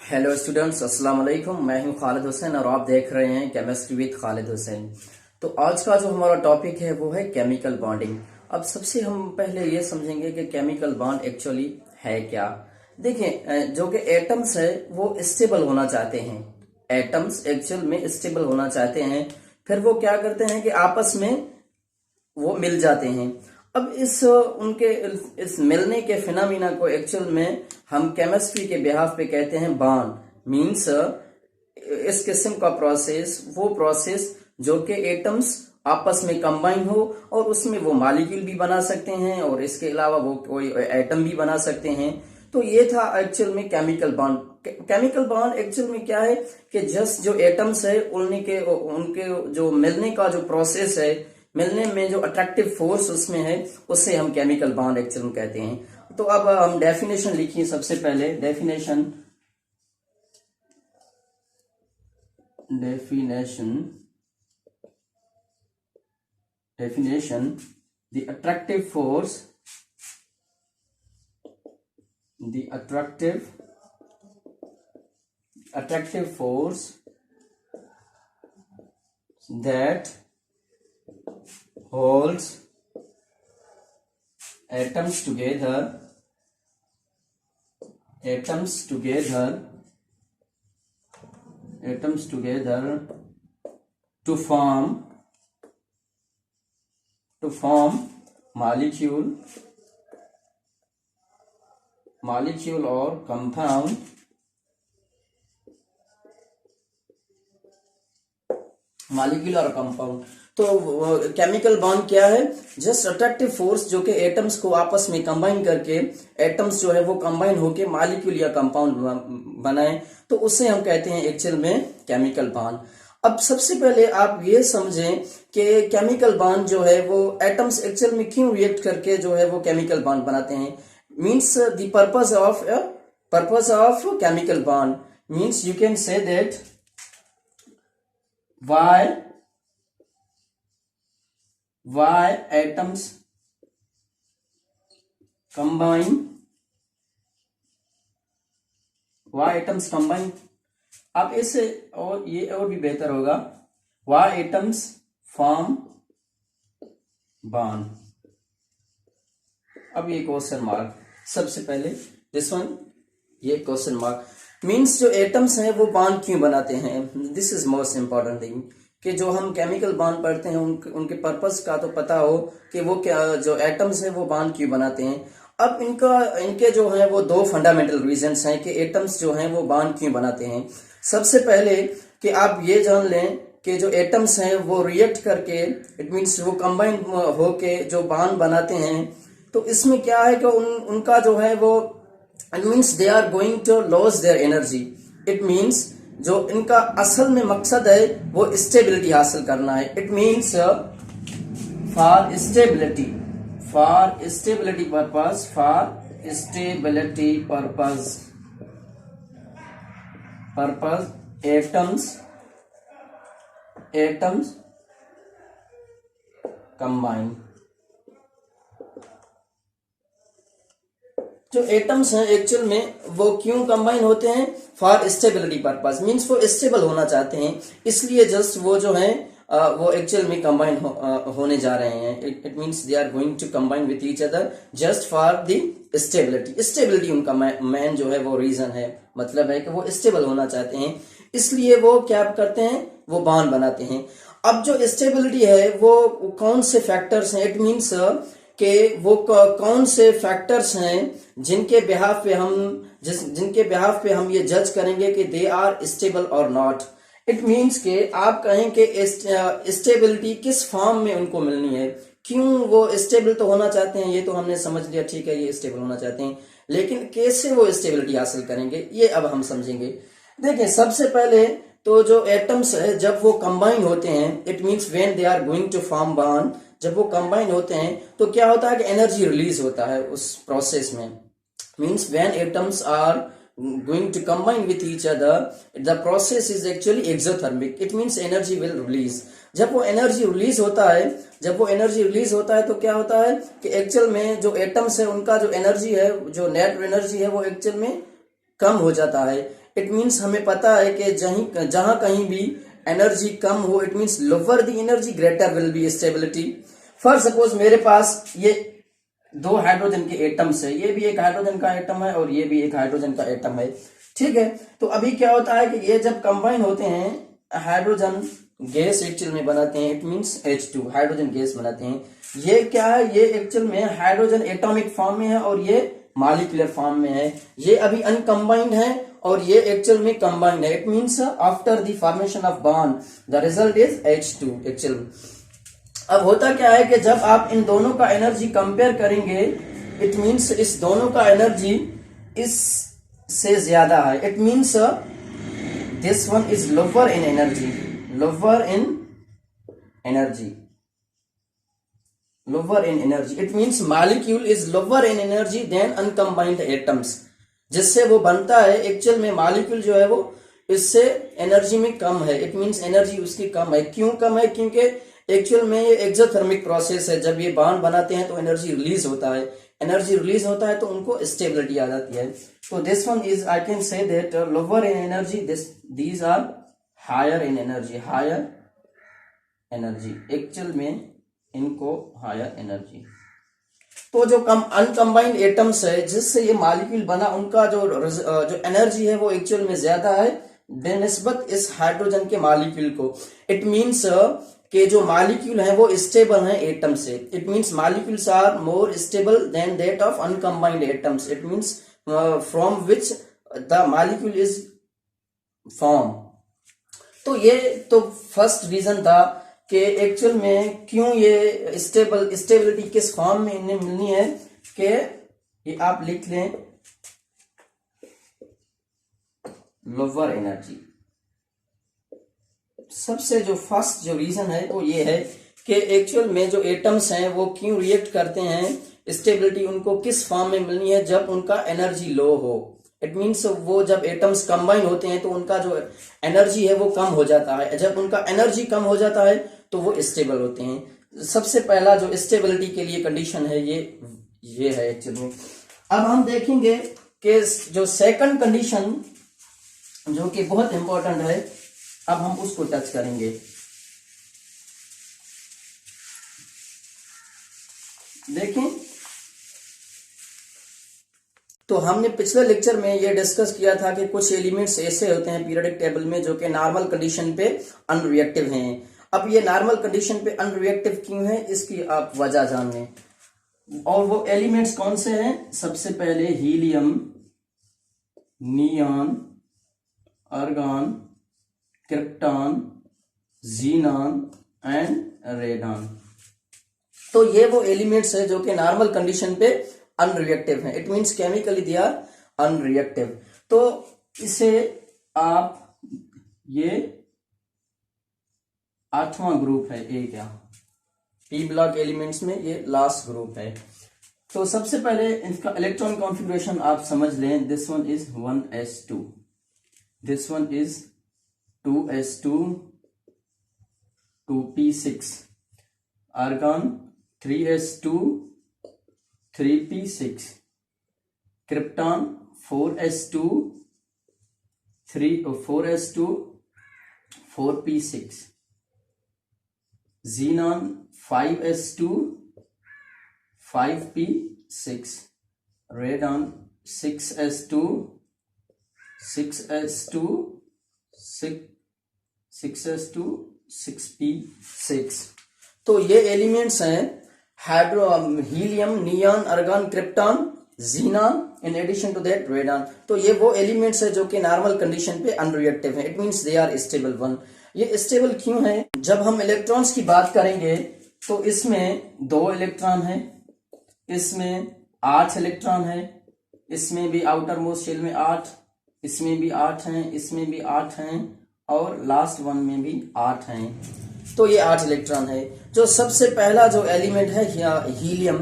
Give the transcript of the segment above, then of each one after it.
Hello students, अस्सलाम वालेकुम। मैं हूं खालिद हुसैन और आप देख रहे हैं केमिस्ट्री विद खालिद हुसैन। तो आज का जो हमारा टॉपिक है वो है केमिकल बॉन्डिंग। अब सबसे हम पहले ये समझेंगे कि केमिकल बॉन्ड एक्चुअली है क्या। देखिए, जो कि एटम्स है वो स्टेबल होना चाहते हैं। एटम्स एक्चुअल में स्टेबल होना चाहते हैं। फिर वो क्या करते हैं कि आपस में वो मिल जाते हैं। अब इस मिलने के फिनोमिना को एक्चुअल में हम केमिस्ट्री के बिहाफ पे कहते हैं बॉन्ड। मींस इस किस्म का प्रोसेस, वो प्रोसेस जो कि एटम्स आपस में कंबाइन हो और उसमें वो मॉलिक्यूल भी बना सकते हैं और इसके अलावा वो कोई एटम भी बना सकते हैं। तो ये था एक्चुअल में chemical bond. Chemical bond actual में क्या है कि जस्ट जो एटम्स है उनके जो मिलने का जो प्रोसेस है, मिलने में जो अट्रैक्टिव फोर्स उसमें है, उससे हम केमिकल बॉन्ड एक्चुअल में कहते हैं। तो अब हम डेफिनेशन लिखिए। सबसे पहले definition the attractive force that holds atoms together to form molecule or compound तो केमिकल बॉन्ड क्या है? जस्ट अट्रैक्टिव फोर्स जो कि एटम्स को आपस में कंबाइन करके, एटम्स जो है वो कंबाइन होके मॉलिक्यूल या कंपाउंड बनाए, तो उसे हम कहते हैं एक्चुअल में केमिकल बॉन्ड। अब सबसे पहले आप ये समझें कि केमिकल बॉन्ड जो है वो एटम्स एक्चुअल में क्यों रिएक्ट करके जो है वो केमिकल बॉन्ड बनाते हैं। Means the purpose of chemical bond means you can say that why atoms combine अब इससे और ये और भी बेहतर होगा, why atoms form bond। अब ये क्वेश्चन मार्क, सबसे पहले दिस वन, ये क्वेश्चन मार्क मीन्स जो एटम्स हैं वो बॉन्ड क्यों बनाते हैं। This is most important thing कि जो हम केमिकल बॉन्ड पढ़ते हैं उनके पर्पस का तो पता हो कि वो क्या, जो एटम्स हैं वो बॉन्ड क्यों बनाते हैं। अब इनके जो है वो दो फंडामेंटल रीजंस हैं कि एटम्स जो हैं वो बॉन्ड क्यों बनाते हैं। सबसे पहले कि आप ये जान लें कि जो एटम्स हैं वो रिएक्ट करके, इट मीन्स वो कंबाइन होके जो बॉन्ड बनाते हैं, तो इसमें क्या है कि उनका जो है वो, it means they are going to loss their energy. It means जो इनका असल में मकसद है वो स्टेबिलिटी हासिल करना है। It means for stability purpose atoms combine. जो एटम्स हैं एक्चुअल में वो क्यों कंबाइन होते हैं? फॉर स्टेबिलिटी पर्पस, मीन्स वो स्टेबल होना चाहते हैं, इसलिए जस्ट वो जो है वो एक्चुअल में कंबाइन होने जा रहे हैं। It means they are going to combine with each other just for the stability उनका मेन जो है वो रीजन है, मतलब है कि वो स्टेबल होना चाहते हैं, इसलिए वो क्या करते हैं, वो बॉन्ड बनाते हैं। अब जो स्टेबिलिटी है वो कौन से फैक्टर्स हैं, इट मीन्स कि वो कौन से फैक्टर्स हैं जिनके बिहाफ पे हम ये जज करेंगे कि दे आर स्टेबल और नॉट। इट मीन्स के आप कहें कि स्टेबिलिटी किस फॉर्म में उनको मिलनी है। क्यों वो स्टेबल तो होना चाहते हैं, ये तो हमने समझ लिया, ठीक है, ये स्टेबल होना चाहते हैं, लेकिन कैसे वो स्टेबिलिटी हासिल करेंगे ये अब हम समझेंगे। देखिए, सबसे पहले तो जो एटम्स है जब वो कंबाइन होते हैं, it means when they are going to form bond, जब वो कंबाइन होते हैं तो क्या होता है कि एनर्जी रिलीज होता है उस प्रोसेस में। Means when atoms are going to combine with each other, the process is actually exothermic, it means energy will release। जब वो एनर्जी रिलीज होता है तो क्या होता है कि एक्चुअल में जो एटम्स है उनका जो एनर्जी है, जो नेट एनर्जी है, वो एक्चुअल में कम हो जाता है। इट मीन्स हमें पता है कि जहां कहीं भी एनर्जी कम हो, it means lower the energy greater will be stability. For suppose मेरे पास ये दो हाइड्रोजन के एटम्स है, ये भी एक हाइड्रोजन का एटम है और ये भी एक हाइड्रोजन का एटम है, ठीक है। तो अभी क्या होता है कि ये जब कंबाइन होते हैं हाइड्रोजन गैस एक्चुअल में बनाते हैं, it means H2 hydrogen gas बनाते हैं। ये क्या है, ये एक्चुअल में हाइड्रोजन एटॉमिक फॉर्म में है और ये मॉलिक्यूलर फॉर्म में है। ये अभी अनकंबाइंड है और ये एक्चुअल में कंबाइंड है। It means after the formation of bond the result is H2 actual. अब होता क्या है कि जब आप इन दोनों का एनर्जी कंपेयर करेंगे, इट मीन्स इस दोनों का एनर्जी इस से ज्यादा है। It means this one is lower in energy, lower in energy, lower in energy. It means molecule is lower in energy than uncombined atoms, जिससे वो बनता है एक्चुअल में मॉलिक्यूल जो है वो इससे एनर्जी में कम है। इट मीन्स एनर्जी उसकी कम है। क्यों कम है? क्योंकि एक्चुअल में ये एक्सोथर्मिक प्रोसेस है। जब ये बॉन्ड बनाते हैं तो एनर्जी रिलीज होता है, एनर्जी रिलीज होता है तो उनको स्टेबिलिटी आ जाती है। तो this one is, I can say that lower in energy, these are higher in energy, higher energy. Actual में इनको हायर एनर्जी। तो जो अनकंबाइंड एटम्स है जिससे ये मॉलिक्यूल बना, उनका जो एनर्जी है वो एक्चुअल में ज्यादा है बेनिस्बत इस हाइड्रोजन के मॉलिक्यूल को। इट मीन्स कि जो मॉलिक्यूल है वो स्टेबल है एटम से। It means molecules are more stable than that of uncombined atoms. It means from which the molecule is form. तो ये तो फर्स्ट रीजन था कि एक्चुअल में क्यों ये स्टेबिलिटी किस फॉर्म में इन्हें मिलनी है, कि ये आप लिख लें लोअर एनर्जी। सबसे जो फर्स्ट जो रीजन है वो ये है कि एक्चुअल में जो एटम्स हैं वो क्यों रिएक्ट करते हैं, स्टेबिलिटी उनको किस फॉर्म में मिलनी है, जब उनका एनर्जी लो हो। इट मीन्स वो जब एटम्स कंबाइन होते हैं तो उनका जो एनर्जी है वो कम हो जाता है। जब उनका एनर्जी कम हो जाता है तो वो स्टेबल होते हैं। सबसे पहला जो स्टेबिलिटी के लिए कंडीशन है ये है एक्चुअली में। अब हम देखेंगे कि जो सेकंड कंडीशन जो कि बहुत इंपॉर्टेंट है, अब हम उसको टच करेंगे। देखें, तो हमने पिछले लेक्चर में ये डिस्कस किया था कि कुछ एलिमेंट्स ऐसे होते हैं पीरियोडिक टेबल में जो कि नॉर्मल कंडीशन पे अनरिएक्टिव हैं। अब ये नॉर्मल कंडीशन पे अनरिएक्टिव क्यों है, इसकी आप वजह जान लें। और वो एलिमेंट्स कौन से हैं? सबसे पहले helium, neon, argon, krypton, xenon and radon. तो ये वो एलिमेंट्स है जो कि नॉर्मल कंडीशन पे अनरिएक्टिव हैं। It means chemically they are unreactive. तो इसे आप, ये 8वां ग्रुप है ए क्या, पी ब्लॉक एलिमेंट्स में ये लास्ट ग्रुप है। तो सबसे पहले इसका इलेक्ट्रॉन कॉन्फ़िगरेशन आप समझ लें। This one is 1s2, this one is 2s2, 2p6, argon 3s2, 3p6, krypton 4s2, 4s2, 4p6, xenon 5s2, 5p6, radon 6s2, 6s2, 6s2, 6p6। तो ये एलिमेंट्स हैं helium, neon, argon, krypton, xenon, in addition to that radon. तो ये वो elements है जो कि normal condition पे अनरिएक्टिव है। It means they are stable one. ये स्टेबल क्यों है? जब हम इलेक्ट्रॉन्स की बात करेंगे तो इसमें 2 इलेक्ट्रॉन है, इसमें 8 इलेक्ट्रॉन है, इसमें भी आउटर मोस्ट शेल में 8, इसमें भी 8 हैं, इसमें भी 8 हैं और लास्ट वन में भी 8 हैं। तो ये 8 इलेक्ट्रॉन है। जो सबसे पहला जो एलिमेंट है helium,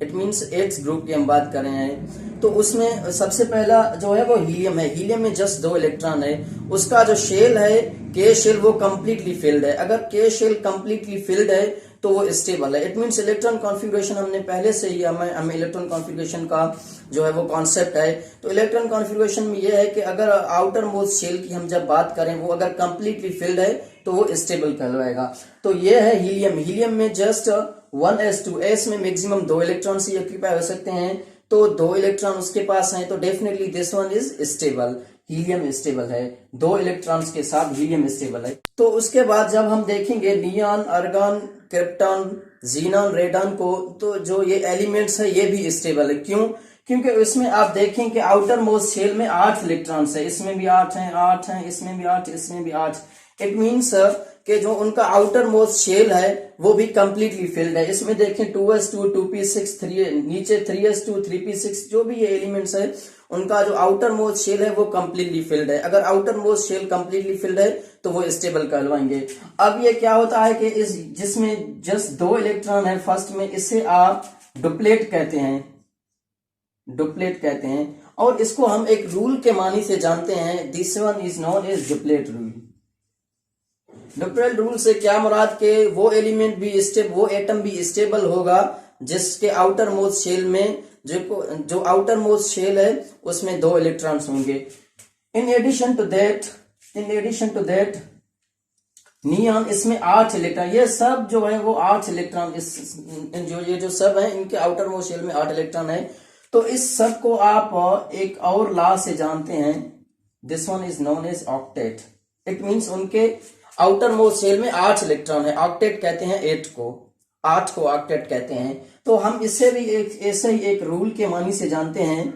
it means 8th group की हम बात कर रहे हैं, तो उसमें सबसे पहला जो है वो हीलियम है। हीलियम में जस्ट 2 इलेक्ट्रॉन है। उसका जो शेल है के शेल वो कंप्लीटली फिल्ड है। अगर के शेल कंप्लीटली फिल्ड है तो वो स्टेबल है। इट मीन्स इलेक्ट्रॉन कॉन्फ़िगरेशन हमने पहले से ही हमें इलेक्ट्रॉन कॉन्फ़िगरेशन का जो है वो कॉन्सेप्ट है। तो इलेक्ट्रॉन कॉन्फ़िगरेशन में ये है कि अगर आउटर मोस्ट शेल की हम जब बात करें वो अगर कंप्लीटली फिल्ड है तो वो स्टेबल कहलाएगा। तो ये है हीलियम। हीलियम में जस्ट 1s2 s में मैक्सिमम 2 इलेक्ट्रॉन ही ऑक्यूपाई हो सकते हैं, तो 2 इलेक्ट्रॉन उसके पास हैं, तो definitely this one is stable. Helium stable है, 2 इलेक्ट्रॉन्स के साथ हीलियम स्टेबल है। तो उसके बाद जब हम देखेंगे neon, argon, krypton, xenon, radon को, तो जो ये एलिमेंट्स है ये भी स्टेबल है। क्यों? क्योंकि इसमें आप देखें कि आउटर मोस्ट शेल में 8 इलेक्ट्रॉन्स है, इसमें भी 8 हैं, 8 हैं, इसमें भी 8, इसमें भी 8। इट मीन्स कि जो उनका आउटर मोस्ट शेल है वो भी कंप्लीटली फिल्ड है। इसमें देखें 2s2, 2p6, 3 नीचे 3s2, 3p6 जो भी ये एलिमेंट्स है उनका जो आउटर मोस्ट शेल है वो कंप्लीटली फिल्ड है। अगर outermost shell completely filled है तो वो स्टेबल कहलवाएंगे। अब ये क्या होता है कि इस जिसमें जस्ट 2 इलेक्ट्रॉन है फर्स्ट में, इसे आप डुप्लेट कहते हैं, डुप्लेट कहते हैं। और इसको हम एक रूल के मानी से जानते हैं, this one is known as duplet rule. Duplet rule से क्या मुराद के वो एलिमेंट भी वो एटम भी स्टेबल होगा जिसके आउटर मोस्ट शेल में जो आउटर मोस्ट शेल है उसमें 2 इलेक्ट्रॉन्स होंगे। In addition to that neon, इसमें 8 इलेक्ट्रॉन, ये सब जो है वो 8 इलेक्ट्रॉन, ये जो सब है इनके आउटर मोस्ट शेल में 8 इलेक्ट्रॉन है। तो इस सब को आप एक और लॉ से जानते हैं, this one is known as octet. It means उनके आउटर मोस्ट शेल में 8 इलेक्ट्रॉन है, ऑक्टेट कहते हैं 8 को ऑक्टेट कहते हैं। तो हम इससे भी ऐसे ही एक रूल के मानी से जानते हैं,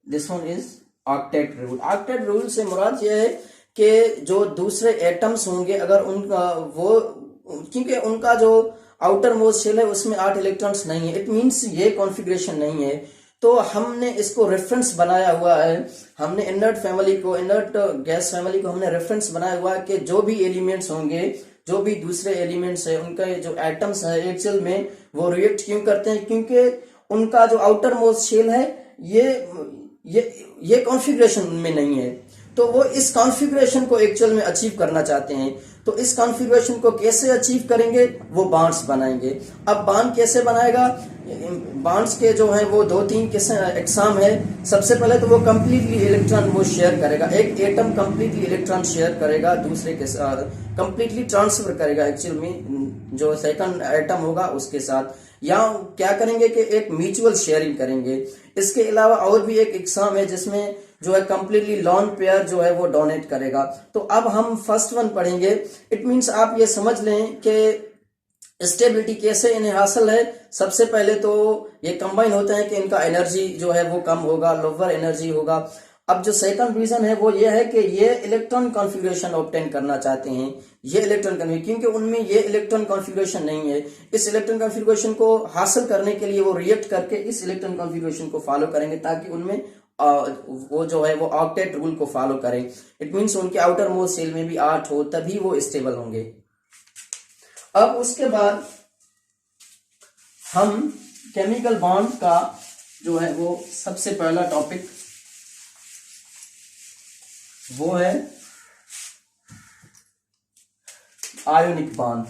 this one is octet rule. Octet rule से मुराद यह है कि जो दूसरे एटम्स होंगे अगर उनका वो, क्योंकि उनका जो आउटर मोस्ट शेल है उसमें 8 इलेक्ट्रॉन्स नहीं है, इट मीन्स ये कॉन्फ़िगरेशन नहीं है। तो हमने इसको रेफरेंस बनाया हुआ है, हमने इनर्ट गैस फैमिली को हमने रेफरेंस बनाया हुआ है कि जो भी एलिमेंट्स होंगे, जो भी दूसरे एलिमेंट्स है, उनका जो एटम्स है एक्चुअल में वो रिएक्ट क्यों करते हैं, क्योंकि उनका जो आउटर मोस्ट शेल है ये कॉन्फ़िगरेशन उनमें नहीं है। तो वो इस कॉन्फ़िगरेशन को एक्चुअल में अचीव करना चाहते हैं। तो इस कॉन्फ़िगरेशन को कैसे अचीव करेंगे, वो बॉन्ड्स बनाएंगे। अब बॉन्ड कैसे बनाएगा, बॉन्ड्स के जो है वो 2-3 एग्जाम है। सबसे पहले तो वो कंप्लीटली इलेक्ट्रॉन वो शेयर करेगा, एक एटम कंप्लीटली इलेक्ट्रॉन शेयर करेगा दूसरे के साथ, कंप्लीटली ट्रांसफर करेगा एक्चुअल में जो सेकंड एटम होगा उसके साथ, या क्या करेंगे कि एक म्यूचुअल शेयरिंग करेंगे। इसके अलावा और भी एक एग्जाम है जिसमें जो है कंप्लीटली लॉन पेयर जो है वो डोनेट करेगा। तो अब हम फर्स्ट वन पढ़ेंगे। इट मीन्स आप ये समझ लें कि स्टेबिलिटी कैसे इन्हें हासिल है। सबसे पहले तो ये कंबाइन होते हैं कि इनका एनर्जी जो है वो कम होगा, लोअर एनर्जी होगा। अब जो सेकंड रीजन है वो ये है कि ये इलेक्ट्रॉन कॉन्फ़िगरेशन ऑब्टेन करना चाहते हैं, ये इलेक्ट्रॉन कॉन्फ़िगरेशन, क्योंकि उनमें ये इलेक्ट्रॉन कॉन्फ़िगरेशन नहीं है। इस इलेक्ट्रॉन कॉन्फ़िगरेशन को हासिल करने के लिए वो रिएक्ट करके इस इलेक्ट्रॉन कॉन्फ़िगरेशन को फॉलो करेंगे ताकि उनमें वो जो है वो ऑक्टेट रूल को फॉलो करें। इट मीन्स उनके आउटर मोस्ट शेल में भी 8 हो, तभी वो स्टेबल होंगे। अब उसके बाद हम केमिकल बॉन्ड का जो है वो सबसे पहला टॉपिक वो है आयोनिक बॉन्ड।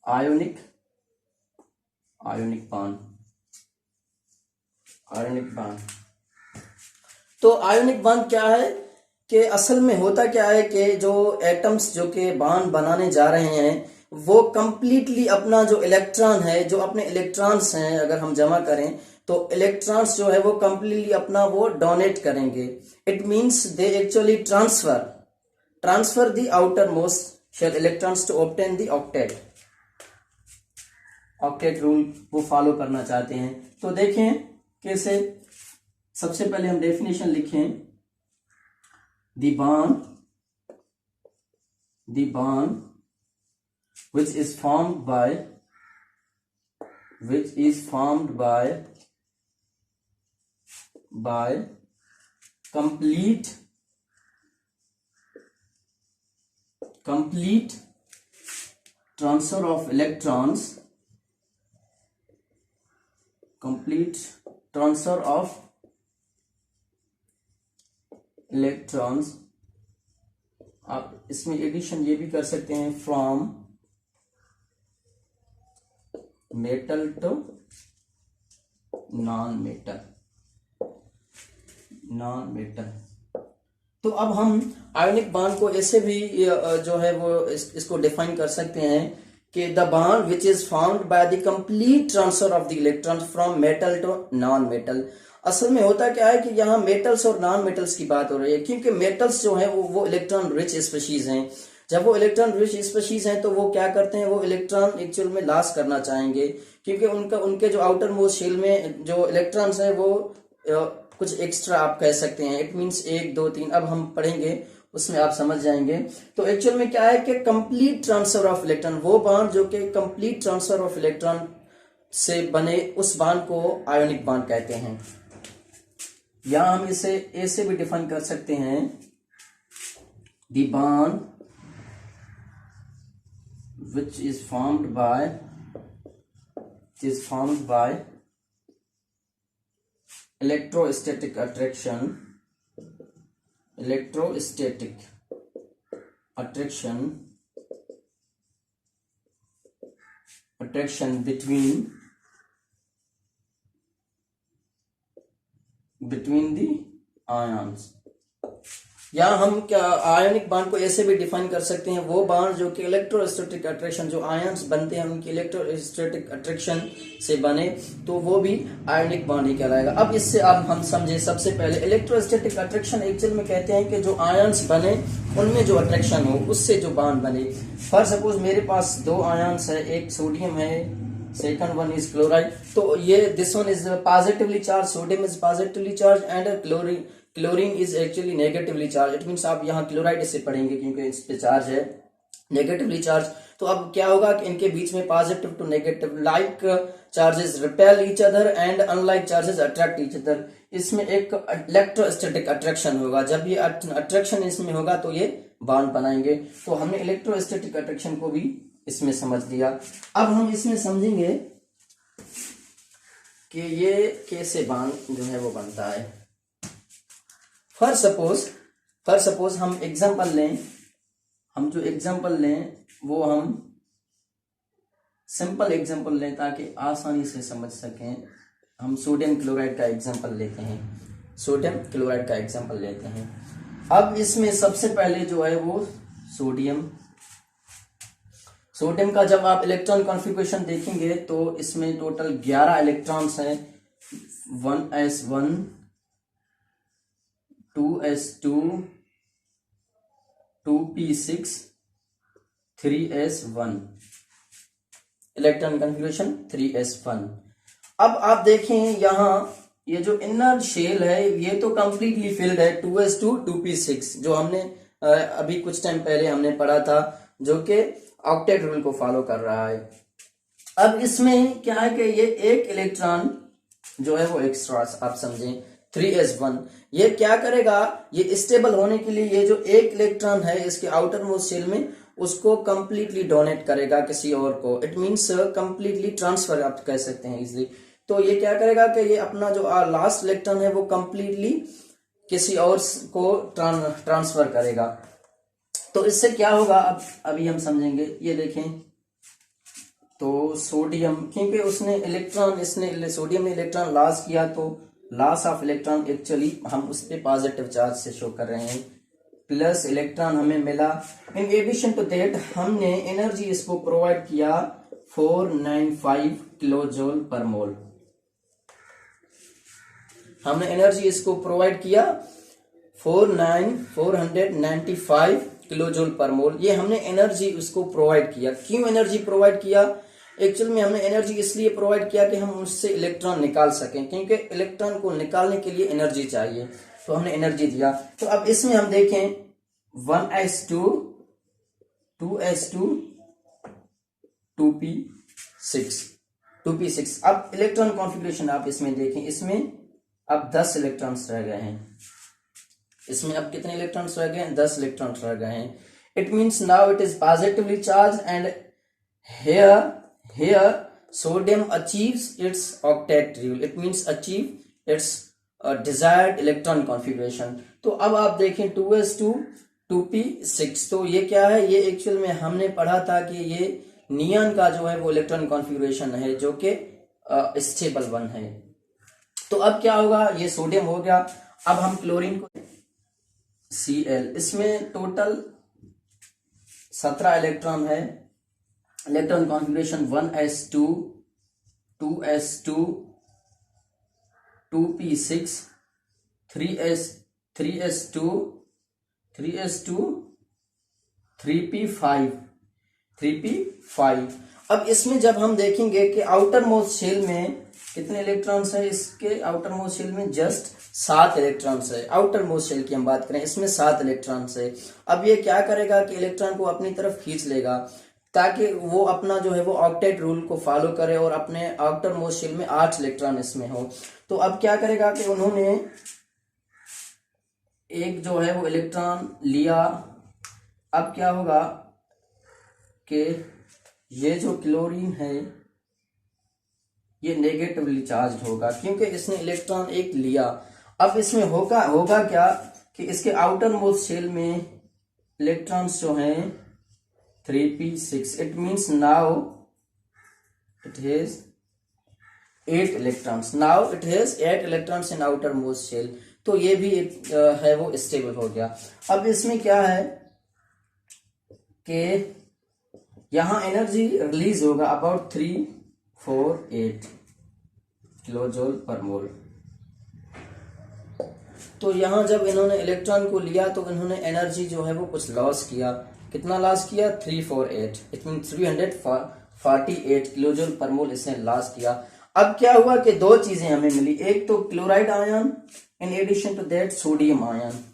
Ionic bond. तो आयोनिक बॉन्ड क्या है कि असल में होता क्या है कि जो एटम्स जो के बॉन्ड बनाने जा रहे हैं वो कंप्लीटली अपना जो इलेक्ट्रॉन है, जो अपने इलेक्ट्रॉन्स हैं अगर हम जमा करें तो इलेक्ट्रॉन्स जो है वो कंप्लीटली अपना वो डोनेट करेंगे। It means they actually transfer the outermost shell electrons to obtain the octet rule वो फॉलो करना चाहते हैं। तो देखें कैसे। सबसे पहले हम डेफिनेशन लिखें, the bond which is formed by complete transfer of electrons, आप इसमें एडिशन ये भी कर सकते हैं, from metal to non metal. तो अब हम आयोनिक बॉन्ड को ऐसे भी जो है वो इसको डिफाइन कर सकते हैं कि the bond which is found by the complete transfer of the electron from metal to non metal. असल में होता क्या है कि यहाँ मेटल्स और नॉन मेटल्स की बात हो रही है, क्योंकि मेटल्स जो है वो इलेक्ट्रॉन रिच स्पीशीज हैं। जब वो इलेक्ट्रॉन रिच स्पीशीज हैं तो वो क्या करते हैं, वो इलेक्ट्रॉन एक्चुअल में लॉस करना चाहेंगे, क्योंकि उनके जो आउटर मोस्ट शेल में जो इलेक्ट्रॉन्स हैं वो कुछ एक्स्ट्रा आप कह सकते हैं। इट मीन्स 1 2 3, अब हम पढ़ेंगे उसमें आप समझ जाएंगे। तो एक्चुअल में क्या है कि कंप्लीट ट्रांसफर ऑफ इलेक्ट्रॉन, वो बॉन्ड जो कि कंप्लीट ट्रांसफर ऑफ इलेक्ट्रॉन से बने, उस बॉन्ड को आयोनिक बॉन्ड कहते हैं। यहां हम इसे ऐसे भी डिफाइन कर सकते हैं, the bond which is formed by electrostatic attraction between the ions। या हम क्या आयोनिक बॉन्ड को ऐसे भी डिफाइन कर सकते हैं, वो बॉन्ड जो कि इलेक्ट्रोस्टैटिक अट्रैक्शन, जो आयन्स बनते हैं उनकी इलेक्ट्रोस्टैटिक अट्रैक्शन से बने, तो वो भी आयोनिक बॉन्ड ही कहलाएगा। अब इससे अब हम समझे, सबसे पहले इलेक्ट्रोस्टैटिक अट्रैक्शन एक्चुअल में कहते हैं कि जो आयन्स बने उनमें जो अट्रैक्शन हो उससे जो बॉन्ड बने। फॉर सपोज मेरे पास 2 आयन्स है, एक सोडियम है, सेकंड वन इज क्लोराइड। तो ये this one is positively charge, sodium is positively charge and chlorine is actually negatively charge. It means आप यहाँ क्लोराइड से पढ़ेंगे क्योंकि इस पे चार्ज है नेगेटिवली चार्ज। तो अब क्या होगा कि इनके बीच में positive to negative like charges repel each other and unlike charges attract each other. इसमें एक इलेक्ट्रोस्टैटिक अट्रैक्शन होगा। जब ये अट्रैक्शन इसमें होगा तो ये बॉन्ड बनाएंगे। तो हमने इलेक्ट्रोस्टैटिक अट्रैक्शन को भी इसमें समझ लिया। अब हम इसमें समझेंगे कि ये कैसे बॉन्ड जो है वो बनता है। फॉर सपोज हम एग्जांपल लें, हम जो एग्जांपल लें वो हम सिंपल एग्जांपल लें ताकि आसानी से समझ सकें। हम सोडियम क्लोराइड का एग्जांपल लेते हैं, अब इसमें सबसे पहले जो है वो सोडियम का जब आप इलेक्ट्रॉन कॉन्फ़िगरेशन देखेंगे तो इसमें टोटल 11 इलेक्ट्रॉन्स हैं, 1s1 2s2 2p6 3s1, electron configuration 3s1। अब आप देखें यहाँ ये जो इनर शेल है ये तो कंप्लीटली फिल्ड है, 2s2 2p6 जो हमने अभी कुछ टाइम पहले हमने पढ़ा था, जो कि ऑक्टेट रूल को फॉलो कर रहा है। अब इसमें क्या है कि ये एक इलेक्ट्रॉन जो है वो एक्स्ट्रा आप समझें 3s1, ये क्या करेगा, ये स्टेबल होने के लिए ये जो एक इलेक्ट्रॉन है इसके आउटर मोस्ट शेल में उसको कंप्लीटली डोनेट करेगा किसी और को। इट मींस कंप्लीटली ट्रांसफर आप कह सकते हैं इजिली। तो ये क्या करेगा कि ये अपना जो लास्ट इलेक्ट्रॉन है वो कंप्लीटली किसी और को ट्रांसफर करेगा। तो इससे क्या होगा अब अभी हम समझेंगे। ये देखें तो सोडियम, क्योंकि सोडियम ने इलेक्ट्रॉन लॉस किया तो लॉस ऑफ इलेक्ट्रॉन एक्चुअली हम उस पर पॉजिटिव चार्ज से शो कर रहे हैं, प्लस इलेक्ट्रॉन हमें मिला। इन एडिशन टू दैट हमने एनर्जी इसको प्रोवाइड किया 495 किलो जूल पर मोल। हमने एनर्जी इसको प्रोवाइड किया 495 किलो जूल पर मोल। ये हमने एनर्जी उसको प्रोवाइड किया। क्यों एनर्जी प्रोवाइड किया? एक्चुअल में हमने एनर्जी इसलिए प्रोवाइड किया कि हम उससे इलेक्ट्रॉन निकाल सकें, क्योंकि इलेक्ट्रॉन को निकालने के लिए एनर्जी चाहिए, तो हमने एनर्जी दिया। तो अब इसमें हम देखें 1s2 2s2 2p6। अब इलेक्ट्रॉन कॉन्फ़िगरेशन आप इसमें देखें, इसमें अब 10 इलेक्ट्रॉन्स रह गए हैं। इसमें अब कितने इलेक्ट्रॉन्स रह गए हैं? 10 इलेक्ट्रॉन्स रह गए हैं। It means now it is positively charge and here sodium achieves its octet rule। it means achieve its desired electron configuration। तो अब आप देखें 2s2 2p6। तो ये क्या है, ये एक्चुअल में हमने पढ़ा था कि ये नियॉन का जो है वो इलेक्ट्रॉन कॉन्फ़िगरेशन है जो कि स्टेबल वन है। तो अब क्या होगा, ये सोडियम हो गया। अब हम क्लोरीन को Cl, इसमें टोटल 17 इलेक्ट्रॉन है। Electron configuration 1s2 2s2 2p6 3s2 3p5 3p5। अब इसमें जब हम देखेंगे कि आउटर मोस्ट शेल में कितने इलेक्ट्रॉन्स है, इसके आउटर मोस्ट शेल में जस्ट 7 इलेक्ट्रॉन्स है। आउटर मोस्ट शेल की हम बात करें, इसमें 7 इलेक्ट्रॉन्स है। अब ये क्या करेगा कि इलेक्ट्रॉन को अपनी तरफ खींच लेगा ताकि वो अपना जो है वो ऑक्टेट रूल को फॉलो करे और अपने आउटर मोस्ट शेल में 8 इलेक्ट्रॉन इसमें हो। तो अब क्या करेगा कि उन्होंने एक जो है वो इलेक्ट्रॉन लिया। अब क्या होगा कि ये जो क्लोरीन है ये नेगेटिवली चार्ज होगा क्योंकि इसने इलेक्ट्रॉन एक लिया। अब इसमें होगा क्या कि इसके आउटर मोस्ट शेल में इलेक्ट्रॉन्स जो हैं 3p6, it means now it has 8 electrons. Now it has 8 electrons in outermost shell. तो ये भी एक है वो स्टेबल हो गया। अब इसमें क्या है कि यहां एनर्जी रिलीज होगा अबाउट 348 किलोजूल पर मोल। तो यहां जब इन्होंने इलेक्ट्रॉन को लिया तो इन्होंने एनर्जी जो है वो कुछ लॉस किया। कितना लॉस किया, 348, इट मीन 348 किलोजूल पर मोल इसने लॉस किया। अब क्या हुआ कि दो चीजें हमें मिली, एक तो chloride ion in addition to that sodium ion.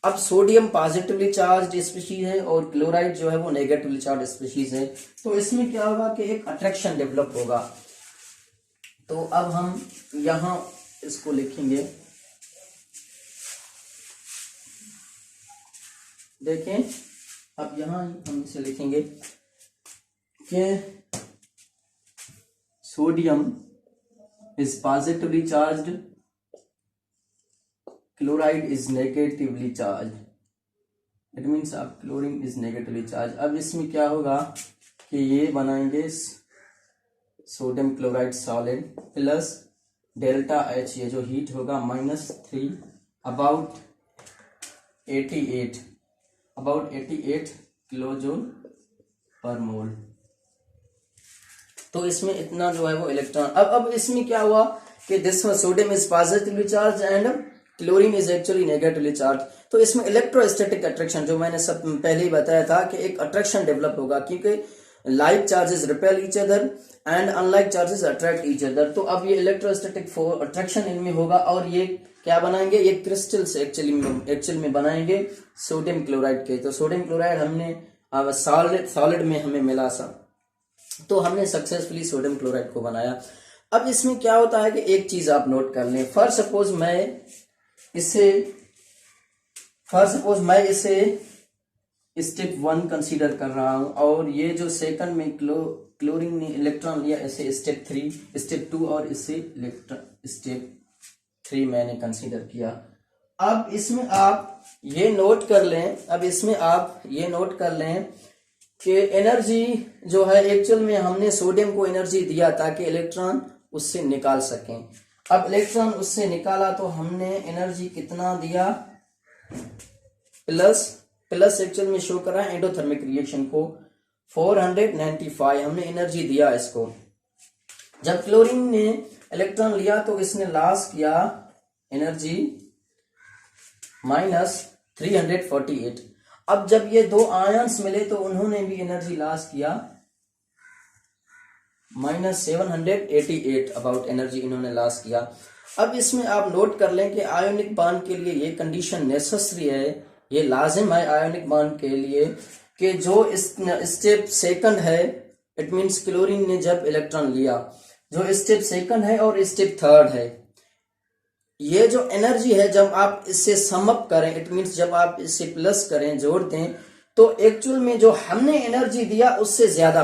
अब सोडियम पॉजिटिवली चार्ज स्पीशीज है और क्लोराइड जो है वो नेगेटिवली चार्ज स्पीशीज है। तो इसमें क्या होगा कि एक अट्रैक्शन डेवलप होगा। तो अब हम यहां इसको लिखेंगे, देखें अब यहां हम इसे लिखेंगे कि sodium is positively charged, chloride is negatively charge. It means अब क्लोरीन इज नेगेटिवली चार्ज। अब इसमें क्या होगा कि ये बनाएंगे sodium chloride solid plus delta H, ये जो हीट होगा -3 अबाउट 88 किलोजूल पर मोल। तो इसमें इतना जो है वो इलेक्ट्रॉन। अब इसमें क्या हुआ कि this sodium is positively charge and chlorine is actually negatively charge. तो इसमें इलेक्ट्रोस्टैटिक अट्रैक्शन, जो मैंने सब पहले ही बताया था कि एक अट्रैक्शन डेवलप होगा क्योंकि like charges repel each other and unlike charges attract each other. तो अब ये इलेक्ट्रोस्टैटिक अट्रैक्शन इनमें होगा और ये क्या बनाएंगे, ये क्रिस्टल्स एक्चुअल में बनाएंगे सोडियम क्लोराइड के। तो सोडियम क्लोराइड हमने अब सॉलिड में हमें मिला सा, तो हमने सक्सेसफुली सोडियम क्लोराइड को बनाया। अब इसमें क्या होता है कि एक चीज आप नोट कर लें, फॉर सपोज मैं इसे स्टेप 1 कंसीडर कर रहा हूं और ये जो सेकंड में क्लोरीन ने इलेक्ट्रॉन लिया, इसे स्टेप 3, स्टेप 2 और इसे स्टेप 3 मैंने कंसीडर किया। अब इसमें आप ये नोट कर लें, कि एनर्जी जो है एक्चुअल में हमने सोडियम को एनर्जी दिया ताकि इलेक्ट्रॉन उससे निकाल सकें। अब इलेक्ट्रॉन उससे निकाला तो हमने एनर्जी कितना दिया, प्लस एक्चुअल में शो कर रहा है एंडोथर्मिक रिएक्शन को 495 हमने एनर्जी दिया इसको। जब क्लोरीन ने इलेक्ट्रॉन लिया तो इसने लॉस किया एनर्जी -348। अब जब ये दो आयंस मिले तो उन्होंने भी एनर्जी लॉस किया -788 अबाउट एनर्जी इन्होंने लॉस किया। अब इसमें आप नोट कर लें कि आयोनिक बॉन्ड के लिए ये कंडीशन नेसेसरी है, ये लाजिम है आयोनिक बॉन्ड के लिए कि जो स्टेप सेकंड है, इट मींस क्लोरीन ने जब इलेक्ट्रॉन लिया, जो स्टेप सेकंड है और स्टेप थर्ड है, ये जो एनर्जी है जब आप इससे सम अप करें, इट मींस जब आप इससे प्लस करें, जोड़ दें, तो एक्चुअल में जो हमने एनर्जी दिया उससे ज्यादा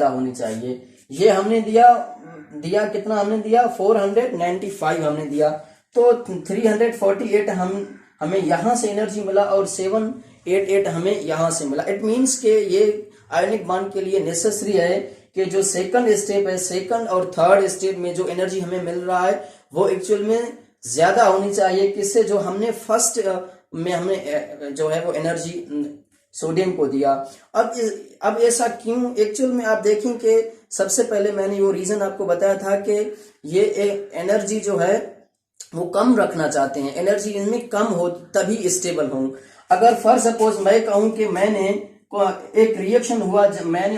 होनी चाहिए, ये हमने दिया कितना हमने दिया 495 हमने दिया, तो 348 हमें यहाँ से एनर्जी मिला और 788 हमें यहाँ से मिला। इट मीन्स के ये आयनिक बॉन्ड के लिए नेसेसरी है कि जो सेकंड स्टेप है, सेकंड और थर्ड स्टेप में जो एनर्जी हमें मिल रहा है वो एक्चुअल में ज्यादा होनी चाहिए, किससे, जो हमने फर्स्ट में हमने जो है वो एनर्जी सोडियम को दिया। अब ऐसा क्यों? एक्चुअल में आप देखें कि सबसे पहले मैंने वो रीजन आपको बताया था कि ये एनर्जी जो है वो कम रखना चाहते हैं, एनर्जी इनमें कम हो तभी स्टेबल हो। अगर फॉर सपोज मैं कहूं कि मैंने एक रिएक्शन हुआ, मैंने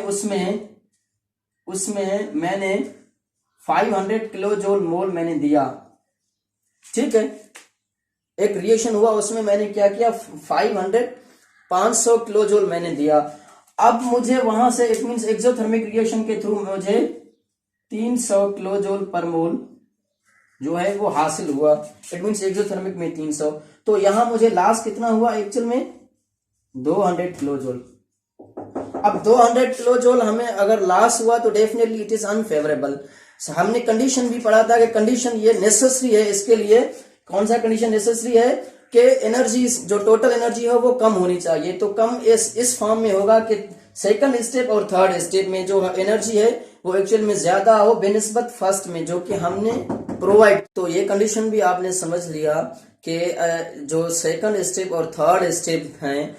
उसमें मैंने 500 किलो जूल मोल मैंने दिया, ठीक है, एक रिएक्शन हुआ उसमें मैंने क्या किया, 500 किलो जूल मैंने दिया। अब मुझे वहां से इट मींस एक्सोथर्मिक रिएक्शन के थ्रू मुझे 300 किलो जूल पर मोल जो है वो हासिल हुआ। इट मींस एक्सोथर्मिक में 300, तो यहां मुझे लॉस कितना हुआ एक्चुअल में, 200 किलो जूल। अब 200 किलो जूल हमें अगर लॉस हुआ तो डेफिनेटली इट इज अनफेवरेबल। हमने कंडीशन भी पढ़ा था कि कंडीशन ये नेसेसरी है, इसके लिए कौन सा कंडीशन नेसेसरी है कि एनर्जी, जो टोटल एनर्जी है वो कम होनी चाहिए। तो कम इस फॉर्म में होगा कि सेकंड स्टेप और थर्ड स्टेप में जो एनर्जी है वो एक्चुअल में ज्यादा हो बेनिस्बत फर्स्ट में जो कि हमने प्रोवाइड। तो ये कंडीशन भी आपने समझ लिया कि जो सेकंड स्टेप और थर्ड स्टेप हैं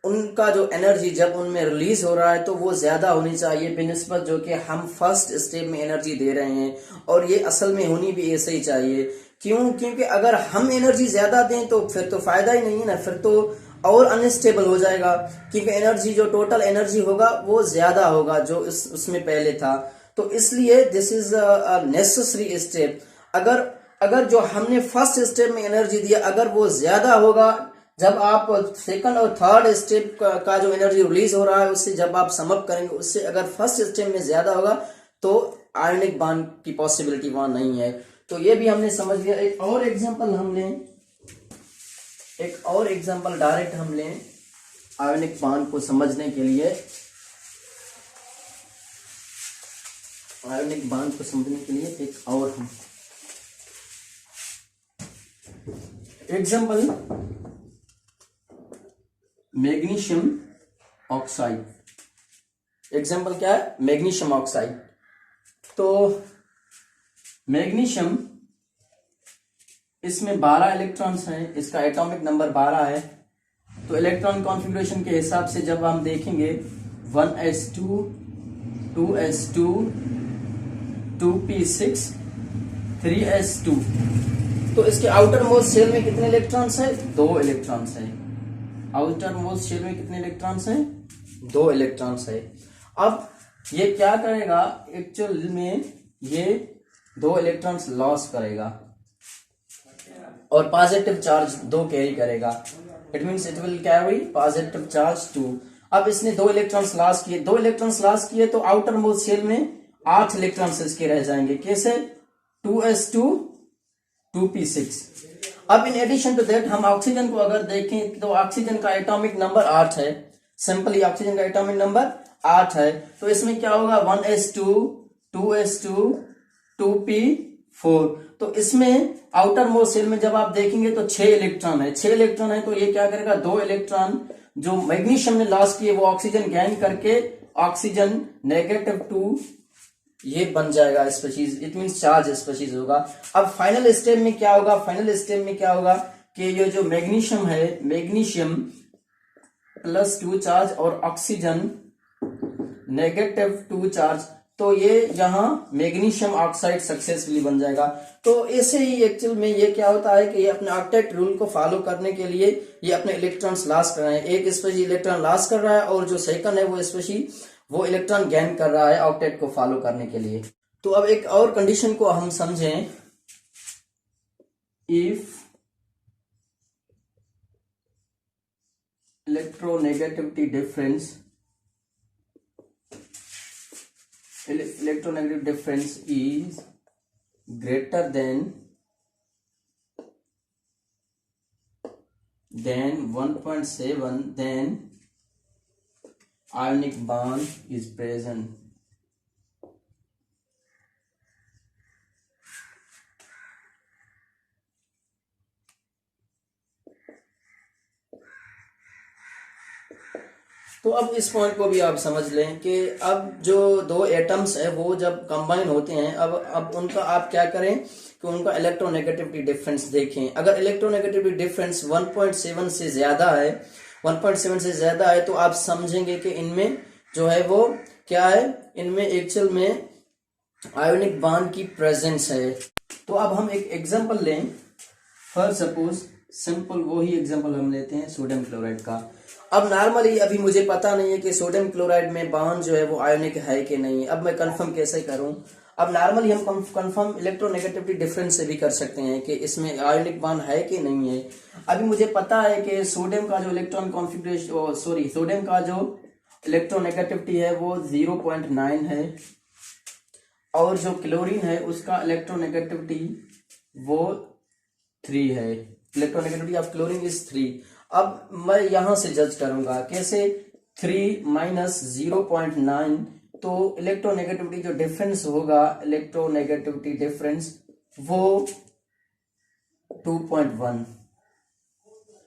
उनका जो एनर्जी जब उनमें रिलीज हो रहा है तो वो ज्यादा होनी चाहिए बेनिस्बत जो कि हम फर्स्ट स्टेप में एनर्जी दे रहे हैं। और ये असल में होनी भी ऐसे ही चाहिए। क्यों? क्योंकि अगर हम एनर्जी ज्यादा दें तो फिर तो फायदा ही नहीं है ना, फिर तो और अनस्टेबल हो जाएगा, क्योंकि एनर्जी जो टोटल एनर्जी होगा वो ज्यादा होगा जो उसमें पहले था। तो इसलिए this is a necessary step. अगर जो हमने फर्स्ट स्टेप में एनर्जी दिया अगर वो ज्यादा होगा, जब आप सेकंड और थर्ड स्टेप का जो एनर्जी रिलीज हो रहा है उससे जब आप समअप करेंगे उससे अगर फर्स्ट स्टेप में ज्यादा होगा तो आयनिक बॉन्ड की पॉसिबिलिटी वहां नहीं है। तो ये भी हमने समझ लिया। एक और एग्जांपल डायरेक्ट हम लें आयनिक बॉन्ड को समझने के लिए। आयनिक बॉन्ड को समझने के लिए एक और हम एग्जांपल, मैग्नीशियम ऑक्साइड। एग्जांपल क्या है? Magnesium oxide. तो मैग्नीशियम, इसमें 12 इलेक्ट्रॉन्स हैं, इसका एटॉमिक नंबर 12 है। तो इलेक्ट्रॉन कॉन्फ़िगरेशन के हिसाब से जब हम देखेंगे 1s2 2s2 2p6 3s2, तो इसके आउटर मोस्ट शेल में कितने इलेक्ट्रॉन्स हैं? 2 इलेक्ट्रॉन्स हैं। आउटर मोस्ट शेल में कितने इलेक्ट्रॉन्स हैं? 2 इलेक्ट्रॉन्स है। अब ये क्या करेगा एक्चुअल में, ये 2 इलेक्ट्रॉन्स लॉस करेगा और पॉजिटिव चार्ज 2 कैरी करेगा। It means it will carry positive charge 2। अब इसने 2 इलेक्ट्रॉन्स लॉस किए, 2 इलेक्ट्रॉन्स लॉस किए तो आउटर मोस्ट शेल में 8 इलेक्ट्रॉन्स इसके रह जाएंगे। कैसे? 2s2 2p6। अब इन एडिशन टू दैट हम ऑक्सीजन को अगर देखें तो ऑक्सीजन का एटॉमिक नंबर 8 है। सिंपली ऑक्सीजन का एटॉमिक नंबर 8 है। तो इसमें क्या होगा? 1s2 2s2 2p4। तो इसमें आउटर मोस्ट शेल में जब आप देखेंगे तो 6 इलेक्ट्रॉन है। 6 इलेक्ट्रॉन है तो ये क्या करेगा? 2 इलेक्ट्रॉन जो मैग्नीशियम ने लॉस किए वो ऑक्सीजन गेन करके ऑक्सीजन -2 ये बन जाएगा species. It means charge species होगा। अब फाइनल स्टेप में क्या होगा? फाइनल स्टेप में क्या होगा कि ये जो मैग्नीशियम है, मैग्नीशियम +2 चार्ज और ऑक्सीजन -2 चार्ज, तो ये यहां मैग्नीशियम ऑक्साइड सक्सेसफुली बन जाएगा। तो ऐसे ही एक्चुअल में ये क्या होता है कि ये अपने ऑक्टेट रूल को फॉलो करने के लिए ये अपने इलेक्ट्रॉन्स लॉस कर रहे हैं। एक स्पीशीज इलेक्ट्रॉन लॉस कर रहा है और जो सेकंड है वो स्पीशीज वो इलेक्ट्रॉन गेन कर रहा है ऑक्टेट को फॉलो करने के लिए। तो अब एक और कंडीशन को हम समझें। If electronegativity difference is greater than 1.7, then ionic bond is present. तो अब इस पॉइंट को भी आप समझ लें कि अब जो दो एटम्स है वो जब कंबाइन होते हैं, अब उनका आप क्या करें कि उनका इलेक्ट्रोनेगेटिविटी डिफरेंस देखें। अगर इलेक्ट्रोनेगेटिविटी डिफरेंस 1.7 से ज्यादा है, 1.7 से ज्यादा है, तो आप समझेंगे कि इनमें जो है वो क्या है, इनमें एक्चुअल में आयोनिक बॉन्ड की प्रेजेंस है। तो अब हम एक एग्जांपल लें, फॉर सपोज सिंपल वही एग्जांपल हम लेते हैं सोडियम क्लोराइड का। अब नॉर्मली अभी मुझे पता नहीं है कि सोडियम क्लोराइड में बॉन्ड जो है वो आयोनिक है कि नहीं। अब मैं कंफर्म कैसे करूं? अब नॉर्मली हम कंफर्म इलेक्ट्रोनेगेटिविटी डिफरेंस से भी कर सकते हैं कि इसमें आयोनिक बॉन्ड है कि नहीं है। अभी मुझे पता है कि सोडियम का जो इलेक्ट्रॉन कॉन्फिगरेशन सोडियम का जो इलेक्ट्रोनेगेटिविटी है वो 0.9 है, और जो क्लोरीन है उसका इलेक्ट्रोनेगेटिविटी वो 3 है। Electronegativity of chlorine is 3। अब मैं यहां से जज करूंगा कैसे, 3 माइनस 0.9, तो इलेक्ट्रोनेगेटिविटी जो डिफरेंस होगा, इलेक्ट्रोनेगेटिविटी डिफरेंस वो 2.1।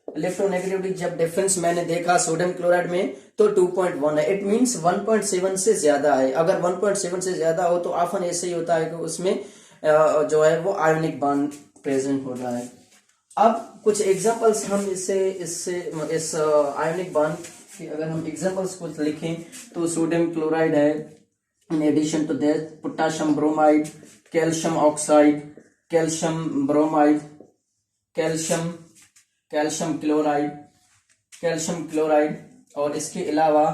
इलेक्ट्रोनेगेटिविटी जब डिफरेंस मैंने देखा सोडियम क्लोराइड में तो 2.1 है। इट मींस 1.7 से ज्यादा है। अगर 1.7 से ज्यादा हो तो ऑफन ऐसे ही होता है कि उसमें जो है वो आयोनिक बॉन्ड प्रेजेंट होता है। अब कुछ एग्जांपल्स हम इस आयोनिक बॉन्ड के अगर हम एग्जांपल्स कुछ लिखें तो सोडियम क्लोराइड है, in addition to that potassium bromide, calcium oxide, calcium bromide, calcium chloride, और इसके अलावा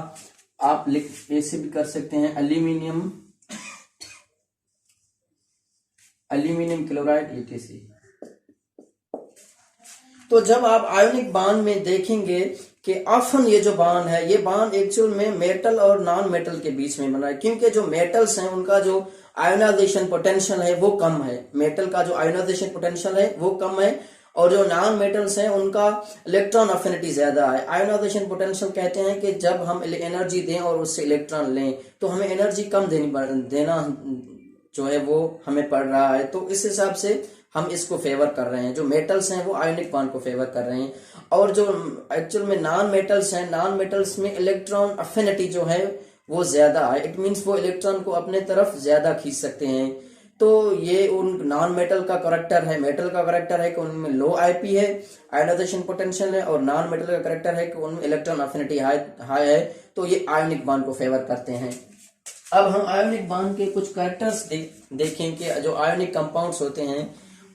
आप ऐसे भी कर सकते हैं एल्यूमिनियम क्लोराइड etc। तो जब आप आयोनिक बॉन्ड में देखेंगे कि ऑफन ये जो बॉन्ड है, ये बॉन्ड एक्चुअल में मेटल और नॉन मेटल के बीच में बना है, क्योंकि जो मेटल्स हैं उनका जो आयोनाइजेशन पोटेंशियल है वो कम है। मेटल का जो आयोनाइजेशन पोटेंशियल है वो कम है, और जो नॉन मेटल्स हैं उनका इलेक्ट्रॉन अफिनिटी ज्यादा है। आयोनाइजेशन पोटेंशियल कहते हैं कि जब हम एनर्जी दें और उससे इलेक्ट्रॉन लें तो हमें एनर्जी कम देना जो है वो हमें पड़ रहा है। तो इस हिसाब से हम इसको फेवर कर रहे हैं। जो मेटल्स हैं वो आयोनिक बॉन्ड को फेवर कर रहे हैं, और जो एक्चुअल में नॉन मेटल्स हैं, नॉन मेटल्स में इलेक्ट्रॉन अफिनिटी जो है वो ज्यादा है। इट मींस वो इलेक्ट्रॉन को अपने तरफ ज्यादा खींच सकते हैं। तो ये उन नॉन मेटल का करेक्टर है। मेटल का करेक्टर है कि उनमें लो आईपी है, आयोनाइजेशन पोटेंशियल है, और नॉन मेटल का करेक्टर है कि उनमें इलेक्ट्रॉन अफिनिटी हाई है। तो ये आयोनिक बॉन्ड को फेवर करते हैं। अब हम आयोनिक बॉन्ड के कुछ कैरेक्टर्स देखें कि जो आयोनिक कंपाउंड्स होते हैं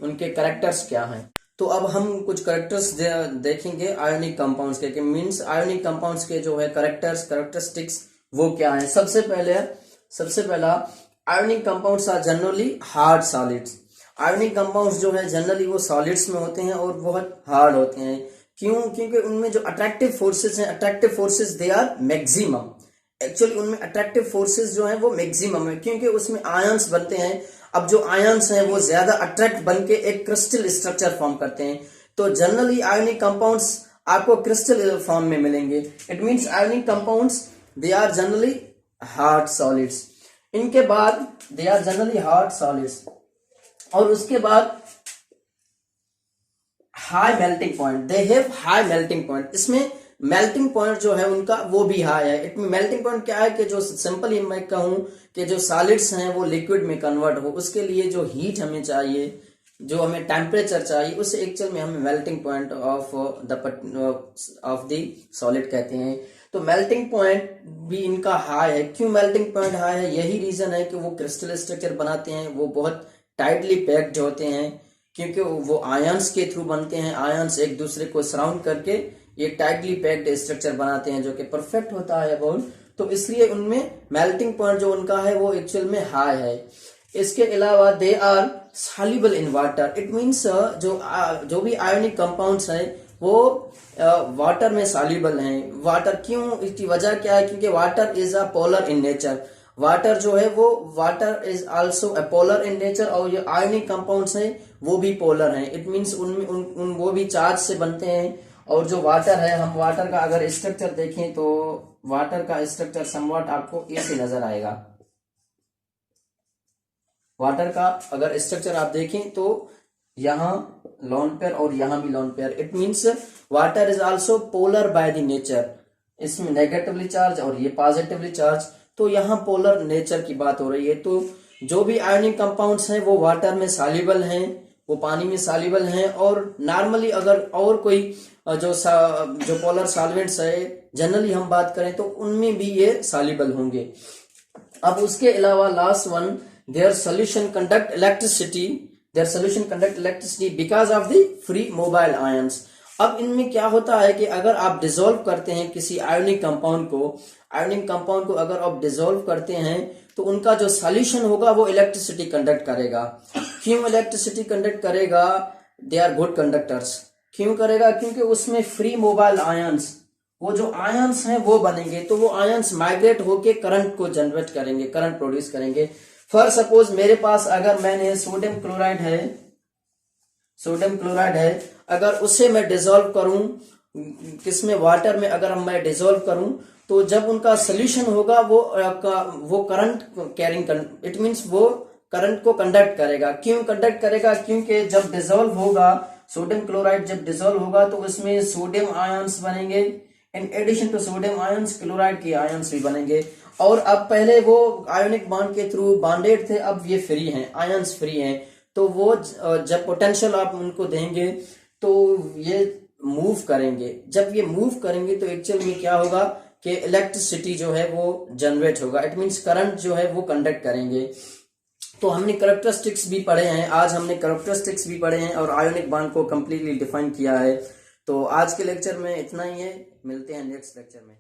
उनके कैरेक्टर्स क्या हैं। तो अब हम कुछ कैरेक्टर्स देखेंगे आयोनिक कंपाउंड्स के, मींस आयोनिक कंपाउंड्स के जो है कैरेक्टरिस्टिक्स वो क्या है। सबसे पहला ionic compounds are generally hard solids. Ionic compounds जो है जनरली वो सॉलिड्स में होते हैं और बहुत हार्ड होते हैं। क्यों? क्योंकि उनमें जो अट्रैक्टिव फोर्सेस हैं, attractive forces they are maximum. Actually उनमें अट्रैक्टिव फोर्सेस जो है वो मैक्सिमम है, क्योंकि उसमें आयंस बनते हैं। अब जो आयंस हैं वो ज्यादा अट्रैक्ट बन के एक क्रिस्टल स्ट्रक्चर फॉर्म करते हैं। तो जनरली आयोनिक कंपाउंड्स आपको क्रिस्टल फॉर्म में मिलेंगे। It means ionic compounds they are generally hard solids. इनके बाद they are generally hard solids, और उसके बाद high melting point, they have high melting point. इसमें मेल्टिंग पॉइंट जो है उनका वो भी हाई है। इट मेल्टिंग पॉइंट क्या है कि जो सिंपली मैं कहूं कि जो सॉलिड्स हैं वो लिक्विड में कन्वर्ट हो, उसके लिए जो हीट हमें चाहिए, जो हमें टेम्परेचर चाहिए, उसे एक्चुअल में हमें melting point of the solid कहते हैं। तो मेल्टिंग पॉइंट भी इनका हाई है। क्यों मेल्टिंग पॉइंट हाई है? यही रीजन है कि वो क्रिस्टल स्ट्रक्चर बनाते हैं, वो बहुत टाइटली पैक्ड होते हैं, क्योंकि वो आयंस के थ्रू बनते हैं। आयंस एक दूसरे को सराउंड करके ये टाइटली पैक्ड स्ट्रक्चर बनाते हैं, जो कि परफेक्ट होता है बहुत। तो इसलिए उनमें मेल्टिंग पॉइंट जो उनका है वो एक्चुअल में हाई है। इसके अलावा they are soluble in water. It means जो भी आयोनिक कंपाउंड्स हैं वो वाटर में सॉल्युबल हैं। वाटर क्यों? इसकी वजह क्या है? क्योंकि water is a polar in nature. Water जो है वो water is also a polar in nature, और जो आयोनिक कंपाउंड्स हैं वो भी पोलर हैं। इट मींस उनमें वो भी चार्ज से बनते हैं। और जो वाटर है, हम वाटर का अगर स्ट्रक्चर देखें तो वाटर का स्ट्रक्चर समवॉट आपको ऐसे नजर आएगा। वाटर का अगर स्ट्रक्चर आप देखें तो यहाँ लोन पेयर और यहाँ भी lone pair. It means water is also polar by the nature. इसमें नेगेटिवली चार्ज और ये पॉजिटिवली चार्ज। तो यहाँ पोलर नेचर की बात हो रही है। तो जो भी आयोनिक कंपाउंड्स हैं वो वाटर में सॉल्युबल हैं, वो पानी में सॉल्युबल हैं, और नॉर्मली अगर और कोई जो पोलर सॉल्वेंट्स है जनरली हम बात करें तो उनमें भी ये सॉल्युबल होंगे। अब उसके अलावा last one, their solution conduct electricity, their solution conduct electricity because of the free mobile ions. अब इनमें क्या होता है कि अगर आप डिसॉल्व करते हैं किसी आयोनिक कंपाउंड को अगर आप डिसॉल्व करते हैं तो उनका जो सॉल्यूशन होगा वो इलेक्ट्रिसिटी कंडक्ट करेगा। क्यों इलेक्ट्रिसिटी कंडक्ट करेगा? They are good conductors. क्यों करेगा? क्योंकि उसमें फ्री मोबाइल आयंस, वो जो आयंस हैं वो बनेंगे, तो वो आयंस माइग्रेट होके करंट को जनरेट करेंगे, करंट प्रोड्यूस करेंगे। फॉर सपोज मेरे पास अगर मैंने सोडियम क्लोराइड है, अगर उसे मैं डिसॉल्व करूं किसमें, वाटर में, अगर मैं डिसॉल्व करूं तो जब उनका सोल्यूशन होगा वो करंट कैरिंग, इट मींस वो करंट को कंडक्ट करेगा। क्यों कंडक्ट करेगा? क्योंकि जब डिसॉल्व होगा सोडियम क्लोराइड, जब डिसॉल्व होगा तो उसमें सोडियम आयंस बनेंगे, in addition to sodium ions chloride के आयंस भी बनेंगे। और अब पहले वो आयोनिक बॉन्ड के थ्रू बॉन्डेड थे, अब ये फ्री हैं, आयंस फ्री हैं। तो वो जब पोटेंशियल आप उनको देंगे तो ये मूव करेंगे। जब ये मूव करेंगे तो एक्चुअल में क्या होगा कि इलेक्ट्रिसिटी जो है वो जनरेट होगा, इट मींस करंट जो है वो कंडक्ट करेंगे। तो हमने कैरेक्टरिस्टिक्स भी पढ़े हैं, आज हमने कैरेक्टरिस्टिक्स भी पढ़े हैं और आयोनिक बॉन्ड को कंप्लीटली डिफाइन किया है। तो आज के लेक्चर में इतना ही है, मिलते हैं नेक्स्ट लेक्चर में।